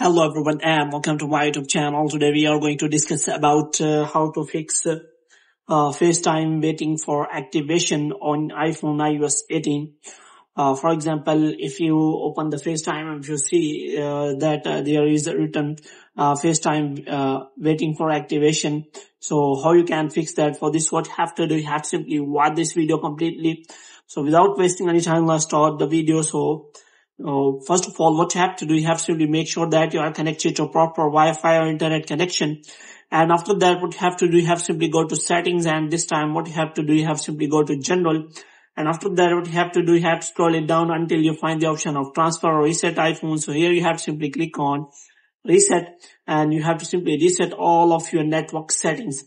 Hello everyone and welcome to my YouTube channel. Today we are going to discuss about how to fix FaceTime waiting for activation on iPhone iOS 18. For example, if you open the FaceTime, if you see that there is a written FaceTime waiting for activation. So how you can fix that? For this, what you have to do, you have to simply watch this video completely. So without wasting any time, let's start the video. First of all, what you have to do, you have to simply make sure that you are connected to proper Wi-Fi or internet connection. And after that, what you have to do, you have to simply go to settings, and this time what you have to do, you have to simply go to general. And after that, what you have to do, you have to scroll it down until you find the option of transfer or reset iPhone. So here you have to simply click on reset, and you have to simply reset all of your network settings.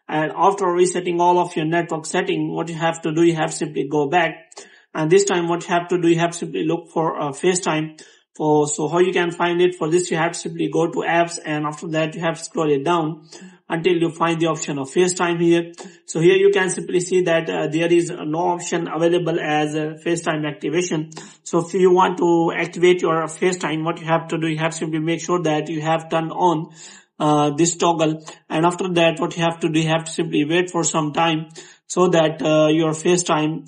And after resetting all of your network setting, what you have to do, you have to simply go back. And this time what you have to do, you have to simply look for FaceTime. So how you can find it? For this, you have to simply go to apps, and after that you have to scroll it down until you find the option of FaceTime here. So here you can simply see that there is no option available as FaceTime activation. So if you want to activate your FaceTime, what you have to do, you have to simply make sure that you have turned on this toggle. And after that, what you have to do, you have to simply wait for some time so that your FaceTime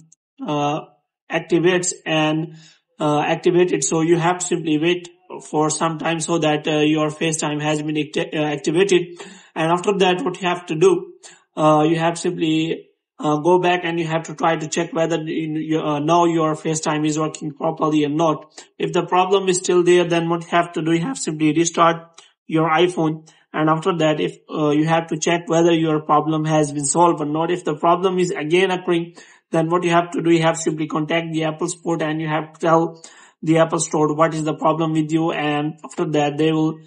activates and activated. So you have to simply wait for some time so that your FaceTime has been activated. And after that, what you have to do, you have to simply go back and you have to try to check whether now your FaceTime is working properly or not. If the problem is still there, then what you have to do, you have to simply restart your iPhone. And after that, if you have to check whether your problem has been solved or not. If the problem is again occurring, then what you have to do, you have to simply contact the Apple support, and you have to tell the Apple store what is the problem with you, and after that they will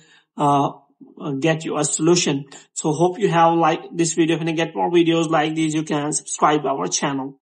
get you a solution. So hope you have liked this video. If you get more videos like these, you can subscribe our channel.